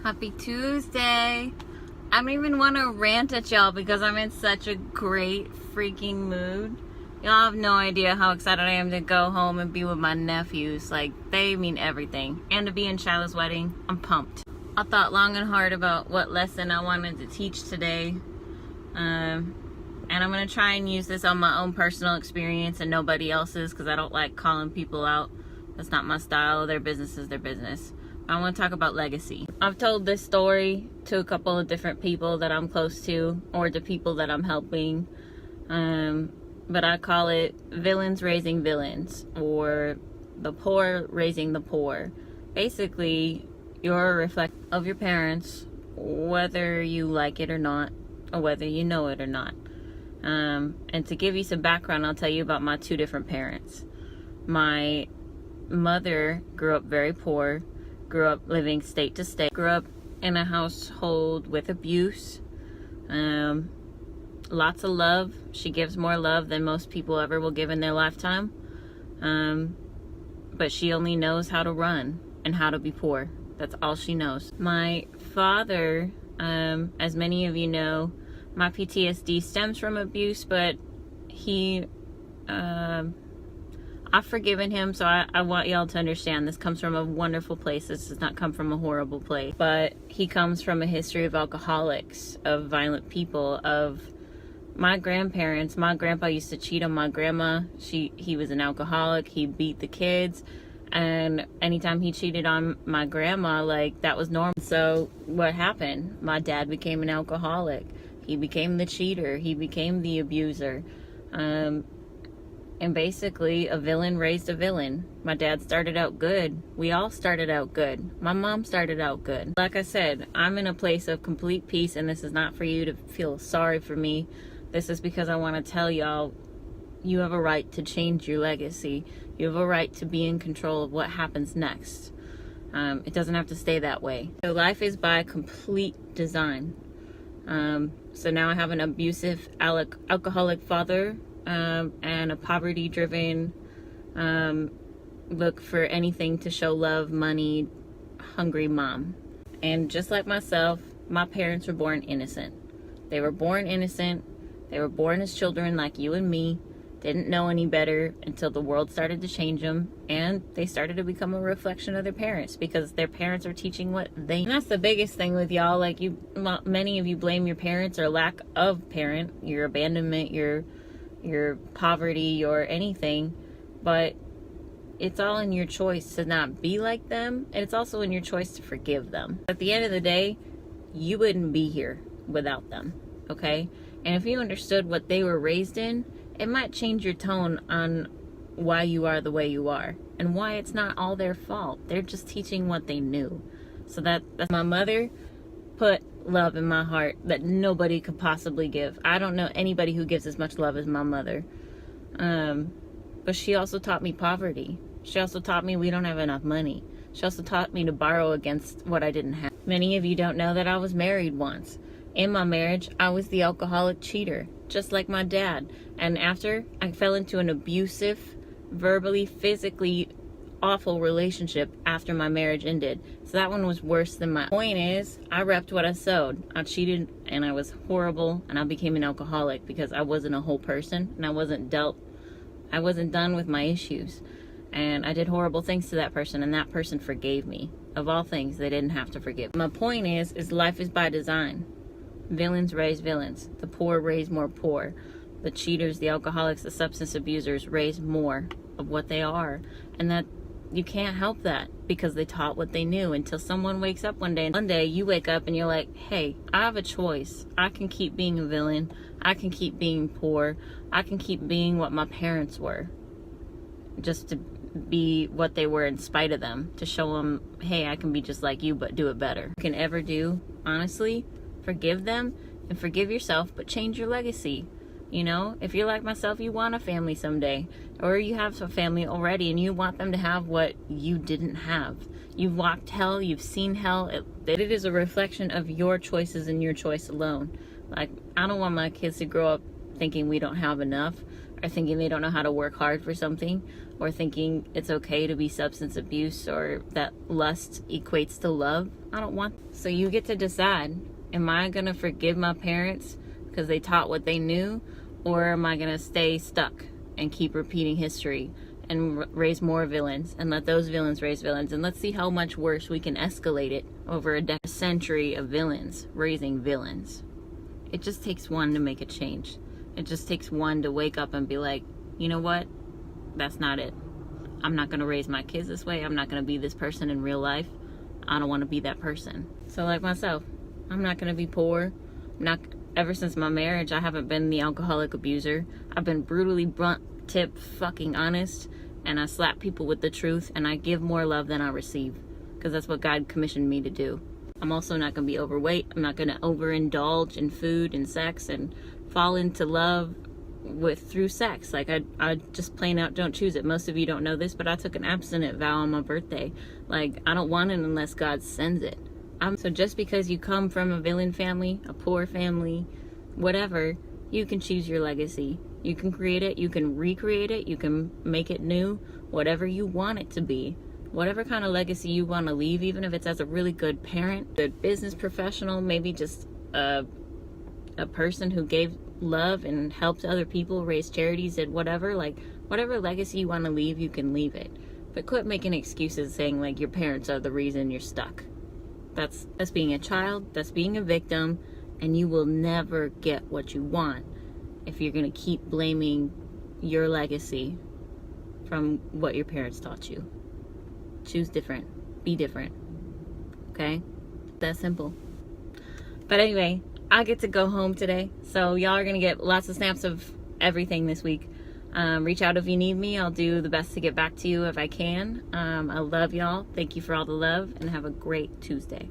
Happy Tuesday. I don't even want to rant at y'all because I'm in such a great freaking mood. Y'all have no idea how excited I am to go home and be with my nephews. Like, they mean everything. And to be in Shiloh's wedding, I'm pumped. I thought long and hard about what lesson I wanted to teach today. And I'm going to try and use this on my own personal experience and nobody else's, because I don't like calling people out. That's not my style. Their business is their business. I want to talk about legacy. I've told this story to a couple of different people that I'm close to, or to people that I'm helping. But I call it villains raising villains, or the poor raising the poor. Basically, you're a reflection of your parents, whether you like it or not, or whether you know it or not. And to give you some background, I'll tell you about my two different parents. My mother grew up very poor, grew up living state to state, grew up in a household with abuse, lots of love. She gives more love than most people ever will give in their lifetime, but she only knows how to run and how to be poor. That's all she knows. My father, as many of you know, my PTSD stems from abuse, but I've forgiven him, so I want y'all to understand this comes from a wonderful place. This does not come from a horrible place. But he comes from a history of alcoholics, of violent people, of my grandparents. My grandpa used to cheat on my grandma. He was an alcoholic. He beat the kids. And anytime he cheated on my grandma, like, that was normal. So what happened? My dad became an alcoholic. He became the cheater. He became the abuser. And basically, a villain raised a villain. My dad started out good. We all started out good. My mom started out good. Like I said, I'm in a place of complete peace, and this is not for you to feel sorry for me. This is because I want to tell y'all, you have a right to change your legacy. You have a right to be in control of what happens next. It doesn't have to stay that way. So life is by complete design. So now I have an abusive alcoholic father, and a poverty-driven, look for anything to show love, money, hungry mom. And just like myself, my parents were born innocent. They were born innocent. They were born as children like you and me. Didn't know any better until the world started to change them, and they started to become a reflection of their parents because their parents are teaching what they know. And that's the biggest thing with y'all. Like, many of you blame your parents or lack of parent, your abandonment, your poverty, or anything, but it's all in your choice to not be like them, and it's also in your choice to forgive them. At the end of the day, you wouldn't be here without them, okay? And if you understood what they were raised in, it might change your tone on why you are the way you are, and why it's not all their fault. They're just teaching what they knew. So that's my mother put love in my heart that nobody could possibly give. I don't know anybody who gives as much love as my mother. But she also taught me poverty. She also taught me we don't have enough money. She also taught me to borrow against what I didn't have. Many of you don't know that I was married once. In my marriage, I was the alcoholic cheater, just like my dad. And after, I fell into an abusive, verbally, physically awful relationship after my marriage ended. So that one was worse than my point is, I reaped what I sowed. I cheated, and I was horrible, and I became an alcoholic because I wasn't a whole person, and I wasn't done with my issues. And I did horrible things to that person, and that person forgave me. Of all things, they didn't have to forgive. My point is life is by design. Villains raise villains. The poor raise more poor. The cheaters, the alcoholics, the substance abusers raise more of what they are. And that you can't help that because they taught what they knew until someone wakes up one day. And one day you wake up and you're like, hey, I have a choice. I can keep being a villain. I can keep being poor. I can keep being what my parents were. Just to be what they were in spite of them. To show them, hey, I can be just like you, but do it better. You can ever do, honestly, forgive them and forgive yourself, but change your legacy. You know, if you're like myself, you want a family someday, or you have a family already and you want them to have what you didn't have. You've walked hell, you've seen hell. It is a reflection of your choices and your choice alone. Like, I don't want my kids to grow up thinking we don't have enough, or thinking they don't know how to work hard for something, or thinking it's okay to be substance abuse, or that lust equates to love. I don't want. So you get to decide, am I going to forgive my parents because they taught what they knew, or am I going to stay stuck and keep repeating history and raise more villains and let those villains raise villains, and let's see how much worse we can escalate it over a century of villains raising villains. It just takes one to make a change. It just takes one to wake up and be like, you know what? That's not it. I'm not going to raise my kids this way. I'm not going to be this person in real life. I don't want to be that person. So like myself, I'm not going to be poor. Ever since my marriage, I haven't been the alcoholic abuser. I've been brutally blunt, tip, fucking honest, and I slap people with the truth, and I give more love than I receive, because that's what God commissioned me to do. I'm also not going to be overweight. I'm not going to overindulge in food and sex and fall into love through sex. Like I just plain out don't choose it. Most of you don't know this, but I took an abstinent vow on my birthday. Like, I don't want it unless God sends it. So just because you come from a villain family, a poor family, whatever, you can choose your legacy. You can create it, you can recreate it, you can make it new, whatever you want it to be. Whatever kind of legacy you want to leave, even if it's as a really good parent, good business professional, maybe just a person who gave love and helped other people, raise charities, and whatever. Like, whatever legacy you want to leave, you can leave it. But quit making excuses saying like your parents are the reason you're stuck. That's being a child, that's being a victim, and you will never get what you want if you're going to keep blaming your legacy from what your parents taught you. Choose different. Be different. Okay? That simple. But anyway, I get to go home today, so y'all are going to get lots of snaps of everything this week. Reach out if you need me. I'll do the best to get back to you if I can. I love y'all. Thank you for all the love, and have a great Tuesday.